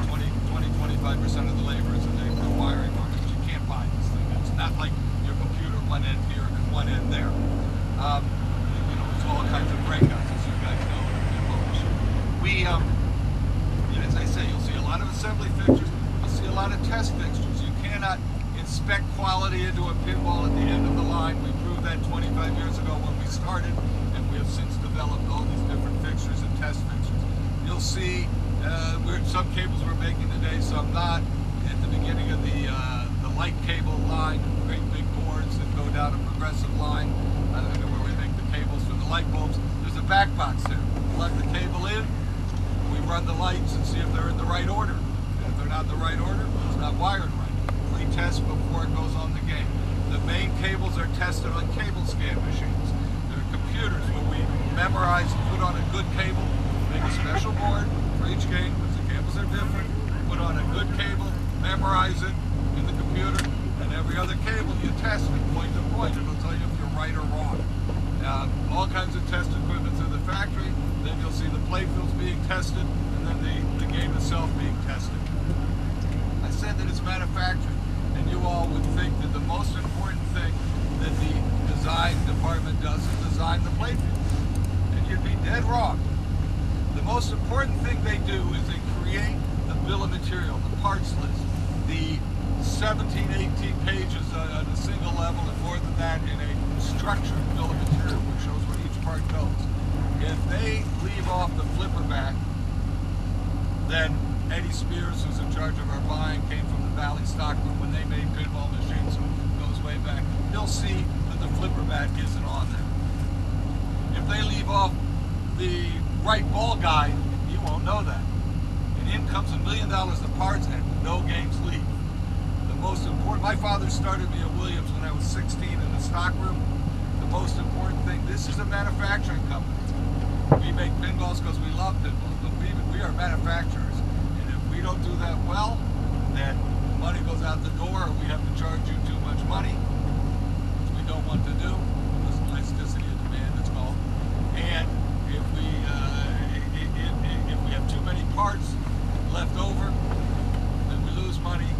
25% of the labor is in the wiring harness. You can't buy this thing. It's not like your computer one end here and one end there. You know, it's all kinds of breakouts, as you guys know in a pinball machine. We, as I say, you'll see a lot of assembly fixtures. You'll see a lot of test fixtures. You cannot inspect quality into a pinball at the end of the line. We proved that 25 years ago when we started, and we have since developed all these different fixtures and test fixtures. You'll see some cables we're making today, some not. At the beginning of the light cable line, great big boards that go down a progressive line, where we make the cables for the light bulbs. There's a back box there. Plug the cable in, we run the lights and see if they're in the right order. And if they're not in the right order, it's not wired right. We test before it goes on the game. The main cables are tested on cable scan machines. There are computers where we memorize and put on a good cable, make a special board for each game, because the cables are different. Put on a good cable, memorize it in the computer, and every other cable you test it point to point. It'll tell you if you're right or wrong. All kinds of test equipment in the factory. Then you'll see the playfields being tested, and then the game itself being tested. I said that it's manufactured, and you all would think that the most important thing that the design department does is design the playfield. And you'd be dead wrong. The most important thing they do is they create the bill of material, the parts list, the 17, 18 pages on a single level, and more than that in a structured bill of material which shows where each part goes. If they leave off the flipper back, then Eddie Spears, who's in charge of our buying, came from the Valley stockroom when they made pinball machines, goes way back. He'll see that the flipper back isn't on there. If they leave off the right ball guide, you won't know that. And in comes $1 million of parts and no games leave. The most important, my father started me at Williams when I was 16 in the stockroom. The most important thing, this is a manufacturing company. We make pinballs because we love pinballs, but we are manufacturers. And if we don't do that well, then money goes out the door, or we have to charge you too much money, which we don't want to do. There's elasticity of demand, it's called. And if we have too many parts left over, then we lose money.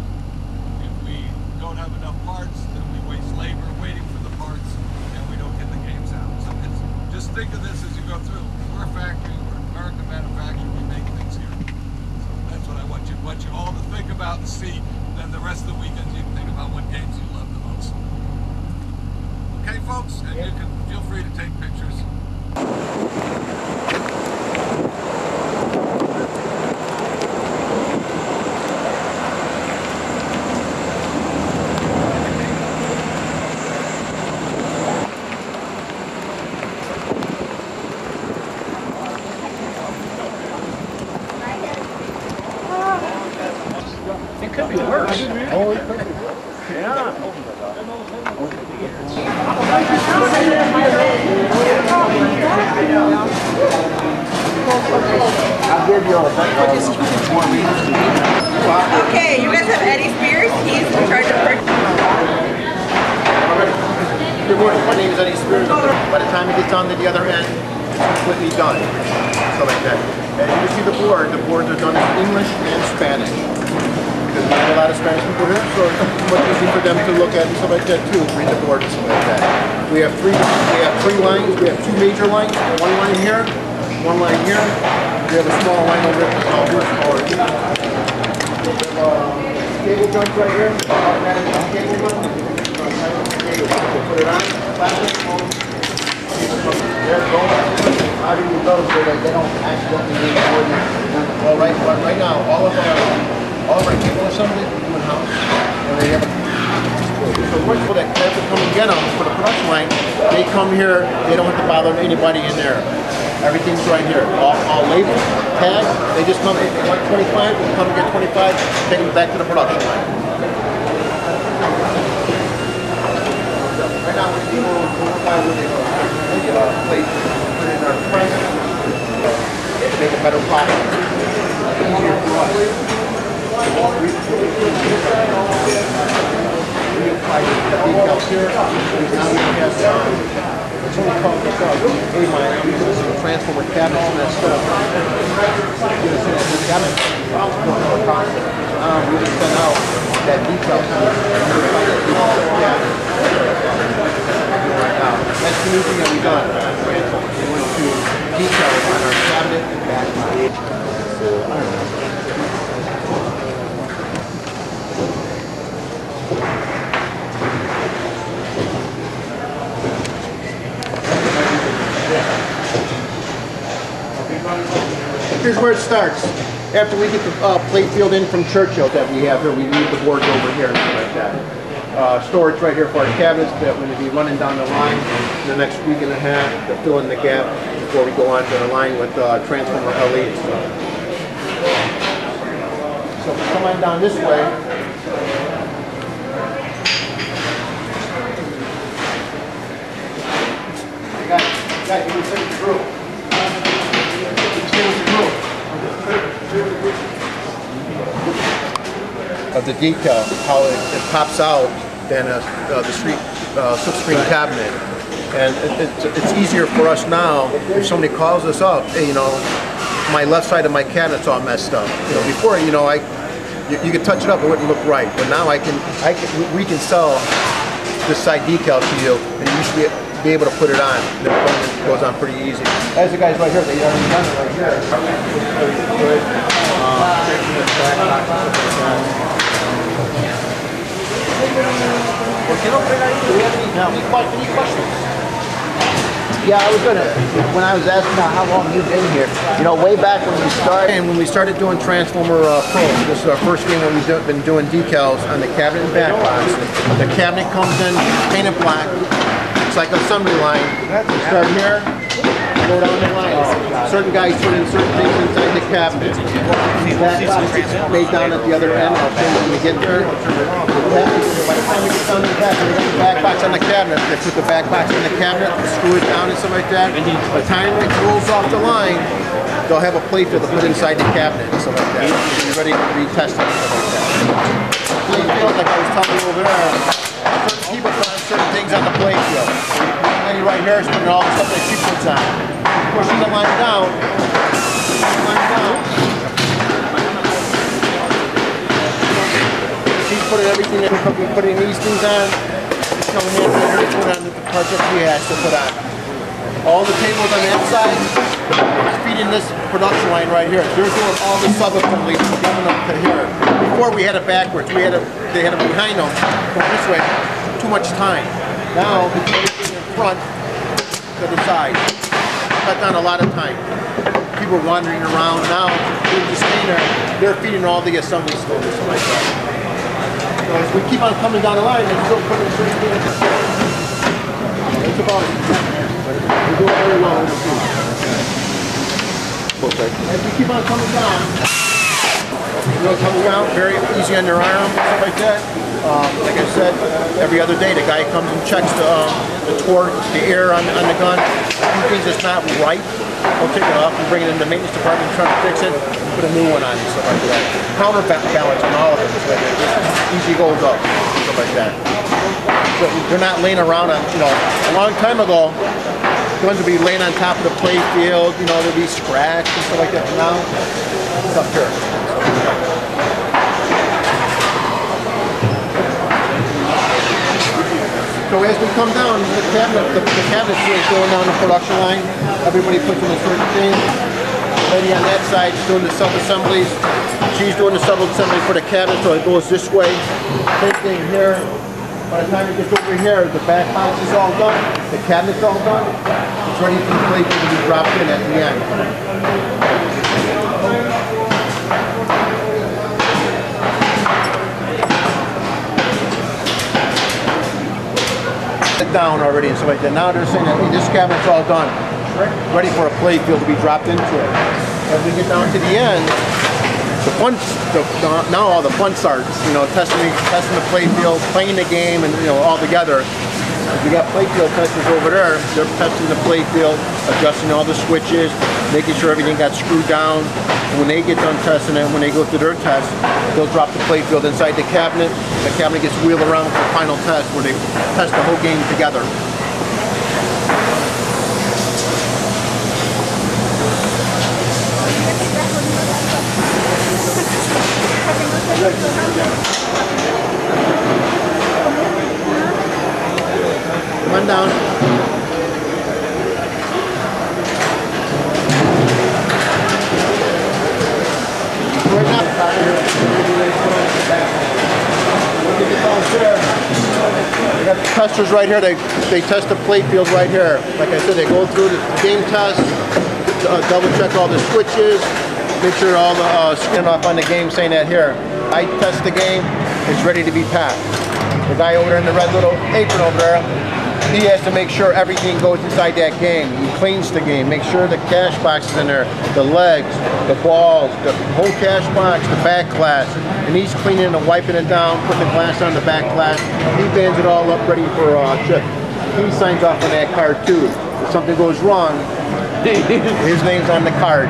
If we don't have enough parts, then we waste labor waiting for the parts, and we don't get the games out. So just think of this as you go through. We're a factory, we're an American manufacturer, we make things here. So that's what I want you all to think about and see. Then the rest of the weekend you can think about what games you love the most. Okay, folks? And you can feel free to take pictures. It could be worse. Oh, it could be worse. Yeah. I'll give you Okay, you guys have Eddie Spears. He's in charge of purchasing. Good morning. My name is Eddie Spears. By the time it gets on to the other end, it's completely done. So like that. And you see the boards are done in English and Spanish. Because we have a lot of Spanish people here, so it's much easy for them to look at and stuff like that too, read the board and stuff like that. We have three lines. We have two major lines, one line here, one line here. We have a small line over here, smaller. We have cable joints right here, automatic cable joint. Put it on, plastic. There it goes. How do you know so that they don't accidentally leave the board? Well, right now, all of our cable assembly we do in-house, and they have so once for that have to come and get them for the production line, they come here, they don't have to bother anybody in there. Everything's right here. All labeled, tagged, they just come, if they want 25, they come and get 25, take them back to the production line. Right now, we're doing 25 with our plate, put it in our press, make a better product. Easier for us. Decals here. Now we have it's only called this A-line. We use some transformer cabinets and that stuff. process. We just send out that detail. That's the new thing that we've done. We went to details on our cabinet and backlight. So, I don't know. Here's where it starts. After we get the plate field in from Churchill that we have here, we leave the boards over here and stuff like that. Storage right here for our cabinets that we're going to be running down the line in the next week and a half to fill in the gap before we go on to the line with transformer LEs. So if we come on down this way, you can finish the group. Of the decal, how it pops out than the slip-screen cabinet, and it's easier for us now. If somebody calls us up, hey, you know, my left side of my cabinet's all messed up. You know, before, you know, you could touch it up, it wouldn't look right, but now we can sell this side decal to you, and you should be able to put it on. The appointment goes on pretty easy. As the guys right here, they already done it right here. Any questions? Yeah, I was gonna, when I was asking how long you've been here, you know, way back when we started. And when we started doing Transformer Pro, this is our first game when we've been doing decals on the cabinet and back box. The cabinet comes in painted black. It's like an assembly line. You start here, go down the line. Certain guys put in certain things inside the cabinet. Back box is made down at the other end. I'll show you when we get there. By the time we get down to the back, we got the back box on the cabinet. They put the back box in the cabinet, screw it down and stuff like that. By the time it rolls off the line, they'll have a plate field to put inside the cabinet and stuff like that. You're ready to retest it and stuff like that. Plate field, like I was telling you over there, certain people put on certain things on the plate field. And then right here is putting all the stuff that she puts on. Pushing the line down. She's putting everything in, putting these things on. She's coming in and putting on the parts that she has to put on. All the tables on that side is feeding this production line right here. They're doing all the sub-assemblies coming up to here. Before we had it backwards. They had it behind them. Going this way. Too much time. Now, it's everything in front to the side. Cut down a lot of time. People are wandering around. Now, they're just staying there. They're feeding all the assembly still and stuff like that. So as we keep on coming down the line, they're still putting certain things. That's about it. We're doing very well in the food. Okay. As we keep on coming down, coming out very easy on your arm, stuff like that. Like I said, every other day the guy comes and checks the torque, the air on the gun. If he thinks it's not right, he'll take it off and bring it in the maintenance department, try to fix it, and put a new one on and stuff like that. Counterbalance on all of them, so it easy goes up, stuff like that. So they're not laying around on, you know, a long time ago, guns would be laying on top of the play field, you know, they'd be scratched and stuff like that. Now, it's up here. So as we come down, the cabinet is going down the production line. Everybody puts in a certain thing. The lady on that side is doing the sub-assemblies. She's doing the sub-assemblies for the cabinet, so it goes this way. Same thing here. By the time it gets over here, the back box is all done. The cabinet's all done. It's ready for the plate to be dropped in at the end. Down already and stuff like that. Now they're saying that this cabinet's all done, ready for a play field to be dropped into it. As we get down to the end, now all the fun starts. You know, testing the play field, playing the game, and you know, all together. We got play field testers over there. They're testing the play field, adjusting all the switches, making sure everything got screwed down. And when they get done testing it, when they go through their test, they'll drop the play field inside the cabinet. The cabinet gets wheeled around for the final test, where they test the whole game together. Come on down. Right now. We got the testers right here. They test the plate field right here. Like I said, they go through the game test, double check all the switches, make sure all the skin off on the game saying that here. I test the game, it's ready to be packed. The guy over there in the red little apron over there, he has to make sure everything goes inside that game. He cleans the game, make sure the cash box is in there, the legs, the balls, the whole cash box, the back glass. And he's cleaning and wiping it down, putting the glass on the back glass. He bands it all up ready for chip. He signs off on that card too. If something goes wrong, his name's on the card.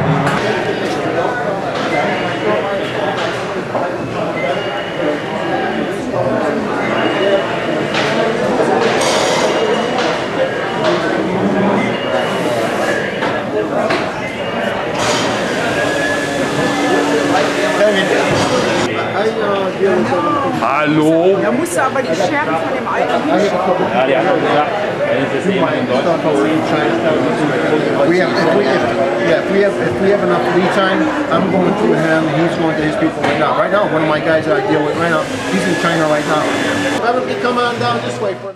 Hallo? Da musst du aber die Scherben von dem alten hinschauen. Ja, die haben doch gesagt, wenn es jetzt jemand in Deutschland If we have enough lead time, I'm going to him, he's going to his people right now. Right now, one of my guys that I deal with right now, he's in China right now. Why don't you come on down this way for